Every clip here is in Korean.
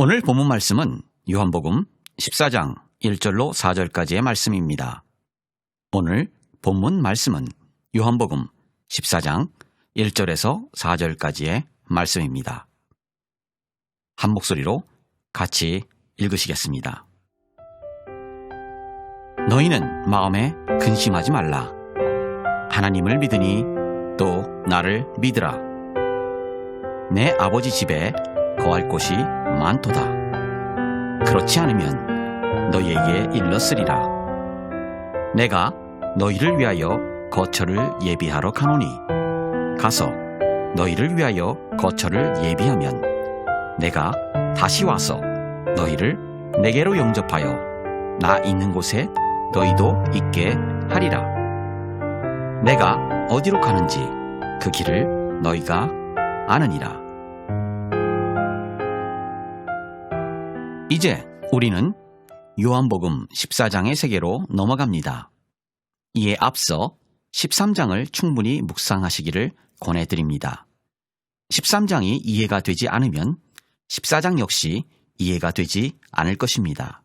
오늘 본문 말씀은 요한복음 14장 1절로 4절까지의 말씀입니다. 오늘 본문 말씀은 요한복음 14장 1절에서 4절까지의 말씀입니다. 한 목소리로 같이 읽으시겠습니다. 너희는 마음에 근심하지 말라. 하나님을 믿으니 또 나를 믿으라. 내 아버지 집에 거할 곳이 많도다. 그렇지 않으면 너희에게 일렀으리라. 내가 너희를 위하여 거처를 예비하러 가노니 가서 너희를 위하여 거처를 예비하면 내가 다시 와서 너희를 내게로 영접하여 나 있는 곳에 너희도 있게 하리라. 내가 어디로 가는지 그 길을 너희가 아느니라. 이제 우리는 요한복음 14장의 세계로 넘어갑니다. 이에 앞서 13장을 충분히 묵상하시기를 권해드립니다. 13장이 이해가 되지 않으면 14장 역시 이해가 되지 않을 것입니다.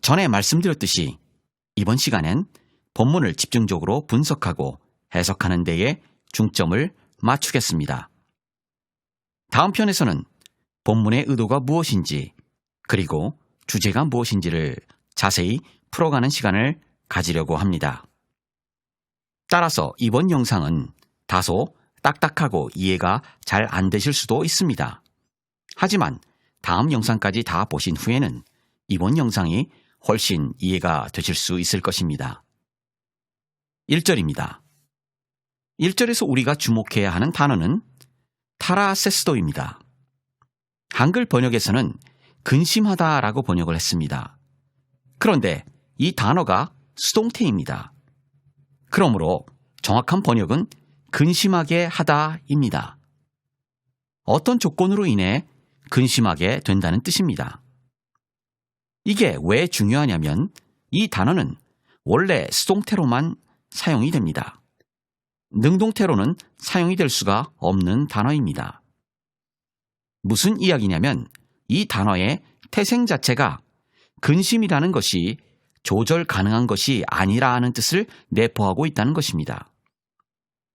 전에 말씀드렸듯이 이번 시간엔 본문을 집중적으로 분석하고 해석하는 데에 중점을 맞추겠습니다. 다음 편에서는 본문의 의도가 무엇인지 그리고 주제가 무엇인지를 자세히 풀어가는 시간을 가지려고 합니다. 따라서 이번 영상은 다소 딱딱하고 이해가 잘 안 되실 수도 있습니다. 하지만 다음 영상까지 다 보신 후에는 이번 영상이 훨씬 이해가 되실 수 있을 것입니다. 1절입니다. 1절에서 우리가 주목해야 하는 단어는 타라세스도입니다. 한글 번역에서는 근심하다라고 번역을 했습니다. 그런데 이 단어가 수동태입니다. 그러므로 정확한 번역은 근심하게 하다입니다. 어떤 조건으로 인해 근심하게 된다는 뜻입니다. 이게 왜 중요하냐면 이 단어는 원래 수동태로만 사용이 됩니다. 능동태로는 사용이 될 수가 없는 단어입니다. 무슨 이야기냐면 이 단어의 태생 자체가 근심이라는 것이 조절 가능한 것이 아니라는 뜻을 내포하고 있다는 것입니다.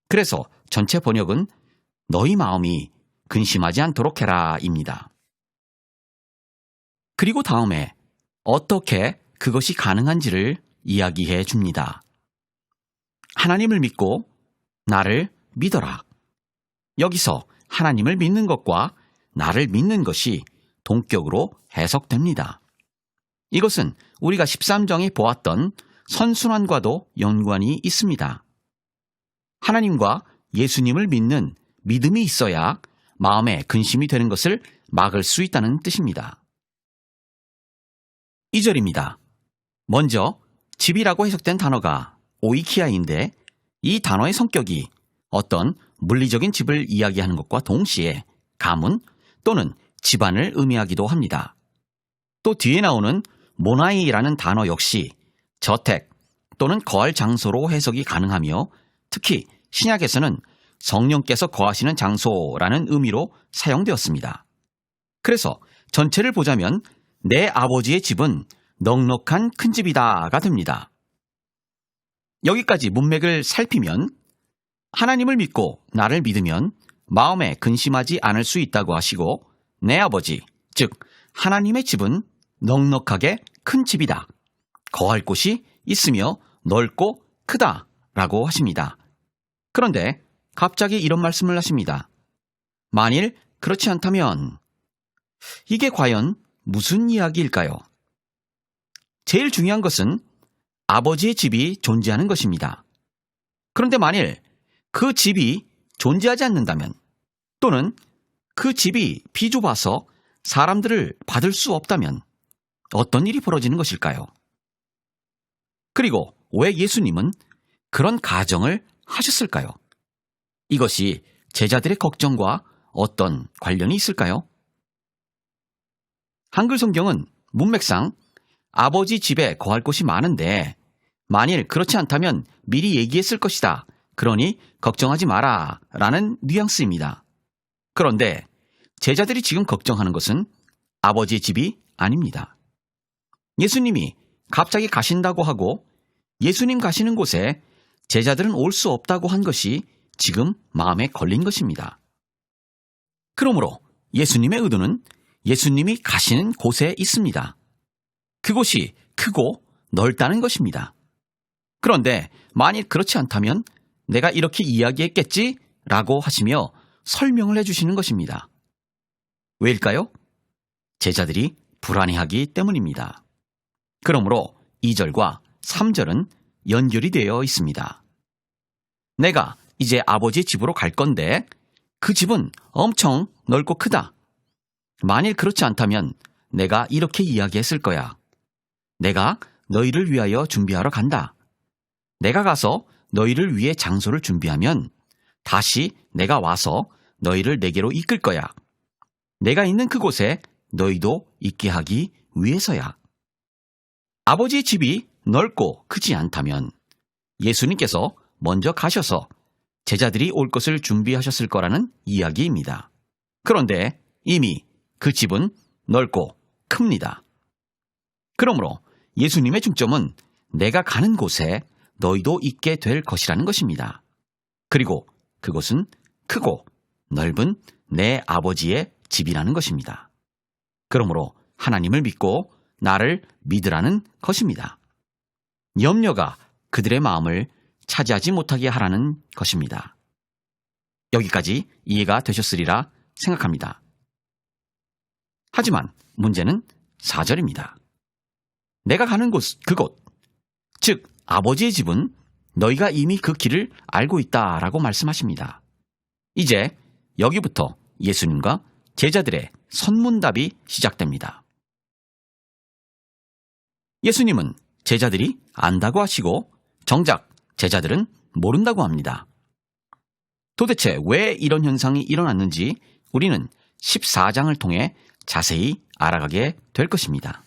그래서 전체 번역은 너희 마음이 근심하지 않도록 해라입니다. 그리고 다음에 어떻게 그것이 가능한지를 이야기해 줍니다. 하나님을 믿고 나를 믿어라. 여기서 하나님을 믿는 것과 나를 믿는 것이 동격으로 해석됩니다. 이것은 우리가 13장에 보았던 선순환과도 연관이 있습니다. 하나님과 예수님을 믿는 믿음이 있어야 마음에 근심이 되는 것을 막을 수 있다는 뜻입니다. 2절입니다. 먼저 집이라고 해석된 단어가 오이키아인데 이 단어의 성격이 어떤 물리적인 집을 이야기하는 것과 동시에 가문 또는 집안을 의미하기도 합니다. 또 뒤에 나오는 모나이라는 단어 역시 저택 또는 거할 장소로 해석이 가능하며 특히 신약에서는 성령께서 거하시는 장소라는 의미로 사용되었습니다. 그래서 전체를 보자면 내 아버지의 집은 넉넉한 큰 집이다가 됩니다. 여기까지 문맥을 살피면 하나님을 믿고 나를 믿으면 마음에 근심하지 않을 수 있다고 하시고 내 아버지, 즉 하나님의 집은 넉넉하게 큰 집이다. 거할 곳이 있으며 넓고 크다 라고 하십니다. 그런데 갑자기 이런 말씀을 하십니다. 만일 그렇지 않다면 이게 과연 무슨 이야기일까요? 제일 중요한 것은 아버지의 집이 존재하는 것입니다. 그런데 만일 그 집이 존재하지 않는다면 또는 그 집이 비좁아서 사람들을 받을 수 없다면 어떤 일이 벌어지는 것일까요? 그리고 왜 예수님은 그런 가정을 하셨을까요? 이것이 제자들의 걱정과 어떤 관련이 있을까요? 한글 성경은 문맥상 아버지 집에 거할 곳이 많은데 만일 그렇지 않다면 미리 얘기했을 것이다. 그러니 걱정하지 마라 라는 뉘앙스입니다. 그런데 제자들이 지금 걱정하는 것은 아버지의 집이 아닙니다. 예수님이 갑자기 가신다고 하고 예수님 가시는 곳에 제자들은 올 수 없다고 한 것이 지금 마음에 걸린 것입니다. 그러므로 예수님의 의도는 예수님이 가시는 곳에 있습니다. 그곳이 크고 넓다는 것입니다. 그런데 만일 그렇지 않다면 내가 이렇게 이야기했겠지? 라고 하시며 설명을 해주시는 것입니다. 왜일까요? 제자들이 불안해하기 때문입니다. 그러므로 2절과 3절은 연결이 되어 있습니다. 내가 이제 아버지 집으로 갈 건데 그 집은 엄청 넓고 크다. 만일 그렇지 않다면 내가 이렇게 이야기했을 거야. 내가 너희를 위하여 준비하러 간다. 내가 가서 너희를 위해 장소를 준비하면 다시 내가 와서 너희를 내게로 이끌 거야. 내가 있는 그곳에 너희도 있게 하기 위해서야. 아버지의 집이 넓고 크지 않다면 예수님께서 먼저 가셔서 제자들이 올 것을 준비하셨을 거라는 이야기입니다. 그런데 이미 그 집은 넓고 큽니다. 그러므로 예수님의 중점은 내가 가는 곳에 너희도 있게 될 것이라는 것입니다. 그리고 그곳은 크고 넓은 내 아버지의 집이라는 것입니다. 그러므로 하나님을 믿고 나를 믿으라는 것입니다. 염려가 그들의 마음을 차지하지 못하게 하라는 것입니다. 여기까지 이해가 되셨으리라 생각합니다. 하지만 문제는 4절입니다. 내가 가는 그곳, 즉 아버지의 집은 너희가 이미 그 길을 알고 있다라고 말씀하십니다. 이제 여기부터 예수님과 제자들의 선문답이 시작됩니다. 예수님은 제자들이 안다고 하시고 정작 제자들은 모른다고 합니다. 도대체 왜 이런 현상이 일어났는지 우리는 14장을 통해 자세히 알아가게 될 것입니다.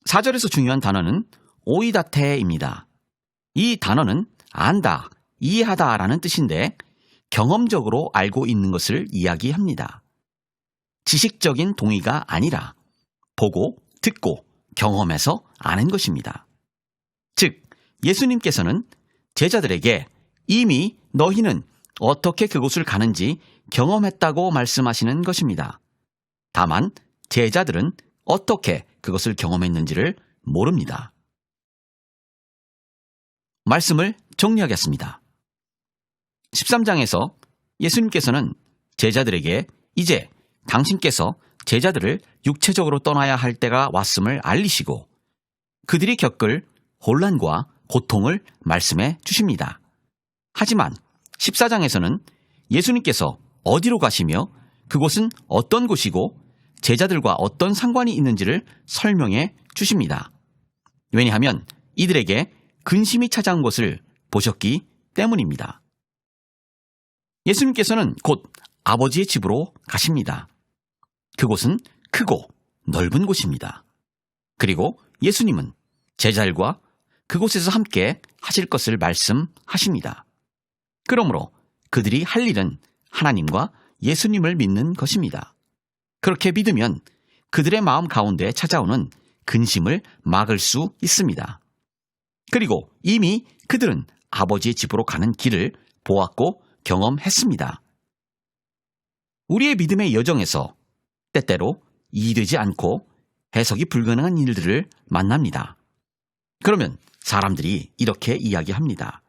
4절에서 중요한 단어는 오이다테입니다. 이 단어는 안다, 이해하다라는 뜻인데 경험적으로 알고 있는 것을 이야기합니다. 지식적인 동의가 아니라 보고, 듣고, 경험해서 아는 것입니다. 즉, 예수님께서는 제자들에게 이미 너희는 어떻게 그곳을 가는지 경험했다고 말씀하시는 것입니다. 다만 제자들은 어떻게 그것을 경험했는지를 모릅니다. 말씀을 정리하겠습니다. 13장에서 예수님께서는 제자들에게 이제 당신께서 제자들을 육체적으로 떠나야 할 때가 왔음을 알리시고 그들이 겪을 혼란과 고통을 말씀해 주십니다. 하지만 14장에서는 예수님께서 어디로 가시며 그곳은 어떤 곳이고 제자들과 어떤 상관이 있는지를 설명해 주십니다. 왜냐하면 이들에게 근심이 찾아온 것을 보셨기 때문입니다. 예수님께서는 곧 아버지의 집으로 가십니다. 그곳은 크고 넓은 곳입니다. 그리고 예수님은 제자들과 그곳에서 함께 하실 것을 말씀하십니다. 그러므로 그들이 할 일은 하나님과 예수님을 믿는 것입니다. 그렇게 믿으면 그들의 마음 가운데 찾아오는 근심을 막을 수 있습니다. 그리고 이미 그들은 아버지의 집으로 가는 길을 보았고 경험했습니다. 우리의 믿음의 여정에서 때때로 이해되지 않고 해석이 불가능한 일들을 만납니다. 그러면 사람들이 이렇게 이야기합니다.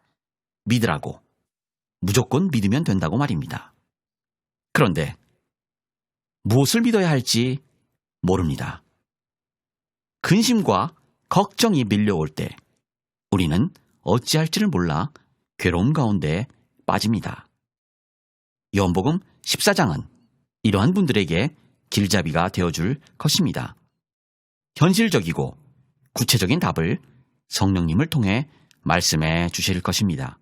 믿으라고. 무조건 믿으면 된다고 말입니다. 그런데 무엇을 믿어야 할지 모릅니다. 근심과 걱정이 밀려올 때 우리는 어찌할지를 몰라 괴로움 가운데 빠집니다. 요한복음 14장은 이러한 분들에게 길잡이가 되어줄 것입니다. 현실적이고 구체적인 답을 성령님을 통해 말씀해 주실 것입니다.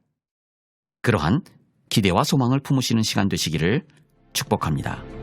그러한 기대와 소망을 품으시는 시간 되시기를 축복합니다.